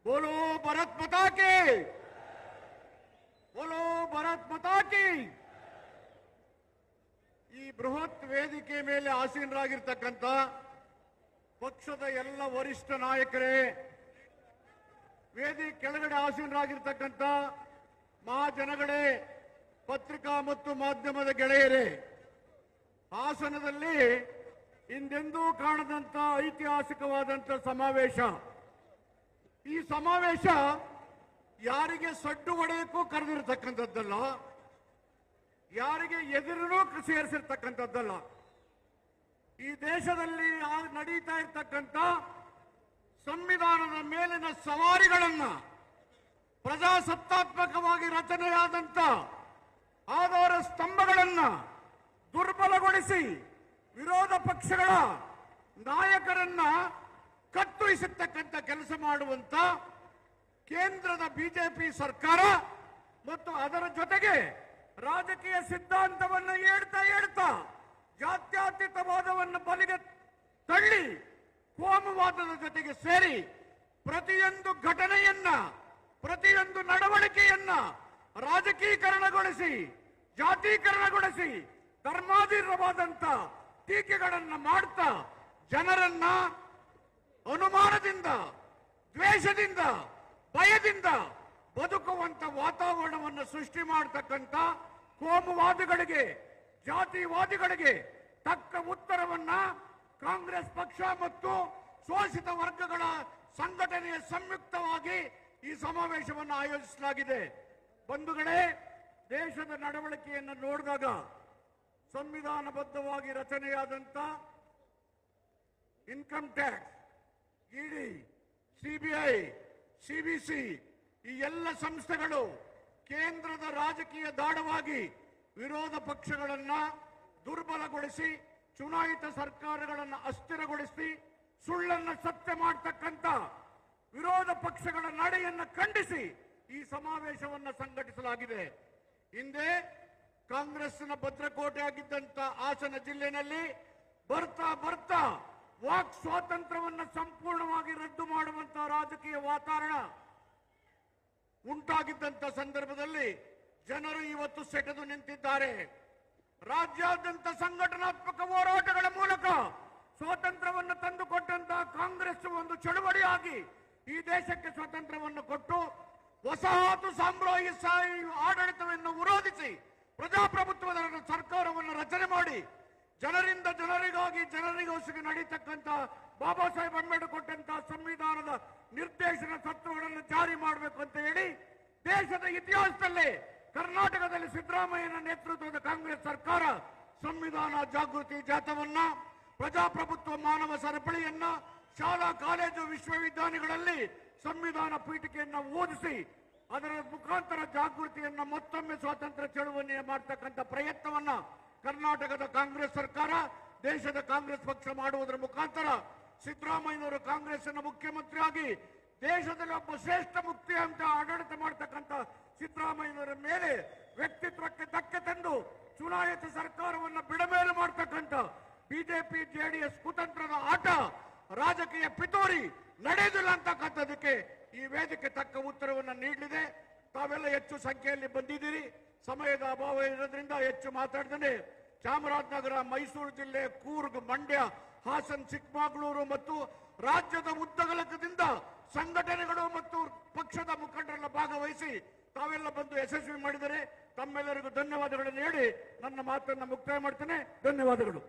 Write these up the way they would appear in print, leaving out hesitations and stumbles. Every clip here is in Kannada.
बोलो भारत माता की, बोलो भारत माता की। ಈ ಬೃಹತ್ ವೇದಿಕೆ ಮೇಲೆ ಆಸೀನರಾಗಿರ್ತಕ್ಕಂಥ ಪಕ್ಷದ ಎಲ್ಲ ವರಿಷ್ಠ ನಾಯಕರೇ, ವೇದಿಕೆ ಕೆಳಗಡೆ ಆಸೀನರಾಗಿರ್ತಕ್ಕಂಥ ಮಹಾಜನಗಳೇ, ಪತ್ರಿಕಾ ಮತ್ತು ಮಾಧ್ಯಮದ ಗೆಳೆಯರೇ, ಹಾಸನದಲ್ಲಿ ಹಿಂದೆಂದೂ ಕಾಣದಂತ ಐತಿಹಾಸಿಕವಾದಂಥ ಸಮಾವೇಶ. ಈ ಸಮಾವೇಶ ಯಾರಿಗೆ ಸಡ್ಡು ಹೊಡೆಯಕ್ಕೂ ಕರೆದಿರತಕ್ಕಂಥದ್ದಲ್ಲ, ಯಾರಿಗೆ ಎದುರು ಸೇರಿಸಿರ್ತಕ್ಕಂಥದ್ದಲ್ಲ. ಈ ದೇಶದಲ್ಲಿ ನಡೀತಾ ಇರ್ತಕ್ಕಂಥ ಸಂವಿಧಾನದ ಮೇಲಿನ ಸವಾರಿಗಳನ್ನ, ಪ್ರಜಾಸತ್ತಾತ್ಮಕವಾಗಿ ರಚನೆಯಾದಂಥ ಆಧಾರ ಸ್ತಂಭಗಳನ್ನ ದುರ್ಬಲಗೊಳಿಸಿ ವಿರೋಧ ಪಕ್ಷಗಳ ನಾಯಕರನ್ನ ಕತ್ತರಿಸತಕ್ಕಂಥ ಕೆಲಸ ಮಾಡುವಂತ ಕೇಂದ್ರದ ಬಿಜೆಪಿ ಸರ್ಕಾರ ಮತ್ತು ಅದರ ಜೊತೆಗೆ ರಾಜಕೀಯ ಸಿದ್ಧಾಂತವನ್ನು ಹೇಳ್ತಾ ಜಾತ್ಯತೀತವಾದವನ್ನು ಬಲಿಗೆ ತಳ್ಳಿ ಕೋಮುವಾದದ ಜೊತೆಗೆ ಸೇರಿ ಪ್ರತಿಯೊಂದು ಘಟನೆಯನ್ನ, ಪ್ರತಿಯೊಂದು ನಡವಳಿಕೆಯನ್ನ ರಾಜಕೀಕರಣಗೊಳಿಸಿ, ಜಾತೀಕರಣಗೊಳಿಸಿ, ಧರ್ಮಾಧೀನವಾದಂತ ಟೀಕೆಗಳನ್ನ ಮಾಡ್ತಾ ಜನರನ್ನ ಅನುಮಾನದಿಂದ, ದ್ವೇಷದಿಂದ, ಭಯದಿಂದ ಬದುಕುವಂತ ವಾತಾವರಣವನ್ನು ಸೃಷ್ಟಿ ಮಾಡತಕ್ಕಂಥ ಕೋಮುವಾದಿಗಳಿಗೆ, ಜಾತಿವಾದಿಗಳಿಗೆ ತಕ್ಕ ಉತ್ತರವನ್ನ ಕಾಂಗ್ರೆಸ್ ಪಕ್ಷ ಮತ್ತು ಶೋಷಿತ ವರ್ಗಗಳ ಸಂಘಟನೆಯ ಸಂಯುಕ್ತವಾಗಿ ಈ ಸಮಾವೇಶವನ್ನು ಆಯೋಜಿಸಲಾಗಿದೆ. ಬಂಧುಗಳೇ, ದೇಶದ ನಡವಳಿಕೆಯನ್ನು ನೋಡಿದಾಗ ಸಂವಿಧಾನಬದ್ಧವಾಗಿ ರಚನೆಯಾದಂಥ ಇನ್ಕಮ್ ಟ್ಯಾಕ್ಸ್, ಇಡಿ, ಸಿಬಿಐ, ಸಿಬಿಸಿ ಈ ಎಲ್ಲ ಸಂಸ್ಥೆಗಳು ಕೇಂದ್ರದ ರಾಜಕೀಯ ದಾಳವಾಗಿ ವಿರೋಧ ಪಕ್ಷಗಳನ್ನ ದುರ್ಬಲಗೊಳಿಸಿ, ಚುನಾಯಿತ ಸರ್ಕಾರಗಳನ್ನು ಅಸ್ಥಿರಗೊಳಿಸಿ, ಸುಳ್ಳನ್ನು ಸತ್ಯ ಮಾಡತಕ್ಕಂಥ ವಿರೋಧ ಪಕ್ಷಗಳ ನಡೆಯನ್ನು ಖಂಡಿಸಿ ಈ ಸಮಾವೇಶವನ್ನು ಸಂಘಟಿಸಲಾಗಿದೆ. ಹಿಂದೆ ಕಾಂಗ್ರೆಸ್ನ ಭದ್ರಕೋಟೆ ಆಗಿದ್ದಂತ ಹಾಸನ ಜಿಲ್ಲೆಯಲ್ಲಿ ಬರ್ತಾ ಬರ್ತಾ ವಾಕ್ ಸ್ವಾತಂತ್ರ್ಯವನ್ನು ಸಂಪೂರ್ಣವಾಗಿ ರದ್ದು ಮಾಡುವಂತಹ ರಾಜಕೀಯ ವಾತಾವರಣ ಉಂಟಾಗಿದ್ದಂತ ಸಂದರ್ಭದಲ್ಲಿ ಜನರು ಇವತ್ತು ಸೆಟೆದು ನಿಂತಿದ್ದಾರೆ. ರಾಜ್ಯಾದ್ಯಂತ ಸಂಘಟನಾತ್ಮಕ ಹೋರಾಟಗಳ ಮೂಲಕ ಸ್ವಾತಂತ್ರ್ಯವನ್ನು ತಂದುಕೊಟ್ಟಂತಹ ಕಾಂಗ್ರೆಸ್ ಒಂದು ಚಳುವಳಿಯಾಗಿ ಈ ದೇಶಕ್ಕೆ ಸ್ವಾತಂತ್ರ್ಯವನ್ನು ಕೊಟ್ಟು ವಸಾಹತು ಸಾಮ್ರಾಜ್ಯಶಾಹಿ ಆಡಳಿತವನ್ನು ವಿರೋಧಿಸಿ ಪ್ರಜಾಪ್ರಭುತ್ವದ ಸರ್ಕಾರವನ್ನು ರಚನೆ ಮಾಡಿ ಜನರಿಂದ ಜನರಿಗಾಗಿ ಜನರಿಗೋಸ್ಕರ ನಡೀತಕ್ಕಂಥ ಬಾಬಾ ಸಾಹೇಬ್ ಅಂಬೇಡ್ಕರ್ ಕೊಟ್ಟಂತಹ ಸಂವಿಧಾನದ ನಿರ್ದೇಶನ ತತ್ವಗಳನ್ನು ಜಾರಿ ಮಾಡಬೇಕು ಅಂತ ಹೇಳಿ ದೇಶದ ಇತಿಹಾಸದಲ್ಲೇ ಕರ್ನಾಟಕದಲ್ಲಿ ಸಿದ್ದರಾಮಯ್ಯನ ನೇತೃತ್ವದ ಕಾಂಗ್ರೆಸ್ ಸರ್ಕಾರ ಸಂವಿಧಾನ ಜಾಗೃತಿ ಜಾಥಾವನ್ನ, ಪ್ರಜಾಪ್ರಭುತ್ವ ಮಾನವ ಸರಪಳಿಯನ್ನ ಶಾಲಾ ಕಾಲೇಜು ವಿಶ್ವವಿದ್ಯಾಲಯಗಳಲ್ಲಿ ಸಂವಿಧಾನ ಪೀಠಿಕೆಯನ್ನು ಓದಿಸಿ ಅದರ ಮುಖಾಂತರ ಜಾಗೃತಿಯನ್ನ ಮತ್ತೊಮ್ಮೆ ಸ್ವಾತಂತ್ರ್ಯ ಚಳುವಳಿ ಮಾಡತಕ್ಕಂಥ ಪ್ರಯತ್ನವನ್ನ ಕರ್ನಾಟಕದ ಕಾಂಗ್ರೆಸ್ ಸರ್ಕಾರ, ದೇಶದ ಕಾಂಗ್ರೆಸ್ ಪಕ್ಷ ಮಾಡುವುದರ ಮುಖಾಂತರ ಸಿದ್ದರಾಮಯ್ಯನವರು ಕಾಂಗ್ರೆಸ್ನ ಮುಖ್ಯಮಂತ್ರಿಯಾಗಿ ದೇಶದಲ್ಲಿ ಒಬ್ಬ ಶ್ರೇಷ್ಠ ಮುಕ್ತಿ ಅಂತ ಆಡಳಿತ ಮಾಡತಕ್ಕಂಥ ಸಿದ್ದರಾಮಯ್ಯನವರ ಮೇಲೆ ವ್ಯಕ್ತಿತ್ವಕ್ಕೆ ಧಕ್ಕೆ ತಂದು ಚುನಾಯಿತ ಸರ್ಕಾರವನ್ನು ಬಿಡಮೇಲು ಮಾಡತಕ್ಕಂಥ ಬಿಜೆಪಿ ಜೆಡಿಎಸ್ ಕುತಂತ್ರದ ಆಟ, ರಾಜಕೀಯ ಪಿತೂರಿ ನಡೆಯುವುದಿಲ್ಲ ಅಂತಕ್ಕಂಥದಕ್ಕೆ ಈ ವೇದಿಕೆ ತಕ್ಕ ಉತ್ತರವನ್ನು ನೀಡಲಿದೆ. ತಾವೆಲ್ಲ ಹೆಚ್ಚು ಸಂಖ್ಯೆಯಲ್ಲಿ ಬಂದಿದ್ದೀರಿ. ಸಮಯದ ಅಭಾವ ಇರೋದ್ರಿಂದ ಹೆಚ್ಚು ಮಾತಾಡ್ತಾನೆ. ಚಾಮರಾಜನಗರ, ಮೈಸೂರು ಜಿಲ್ಲೆ, ಕೂರ್ಗ್, ಮಂಡ್ಯ, ಹಾಸನ್, ಚಿಕ್ಕಮಗಳೂರು ಮತ್ತು ರಾಜ್ಯದ ಉದ್ದಗಲಕದಿಂದ ಸಂಘಟನೆಗಳು ಮತ್ತು ಪಕ್ಷದ ಮುಖಂಡರೆಲ್ಲ ಭಾಗವಹಿಸಿ ತಾವೆಲ್ಲ ಬಂದು ಯಶಸ್ವಿ ಮಾಡಿದರೆ ತಮ್ಮೆಲ್ಲರಿಗೂ ಧನ್ಯವಾದಗಳನ್ನು ಹೇಳಿ ನನ್ನ ಮಾತನ್ನು ಮುಕ್ತಾಯ ಮಾಡ್ತೇನೆ. ಧನ್ಯವಾದಗಳು.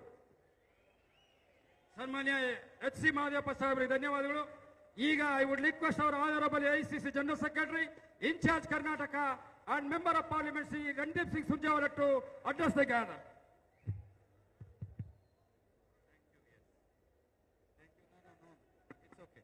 ಸನ್ಮಾನ್ಯ ಎಚ್ ಸಿ ಮಾದೇವಪ್ಪ ಸಾಹೇಬರಿಗೆ ಧನ್ಯವಾದಗಳು. ಈಗ I would request our honourable AICC general secretary incharge Karnataka and Member of Parliament Sri Randeep Singh Surjewala to address the gathering. It's okay.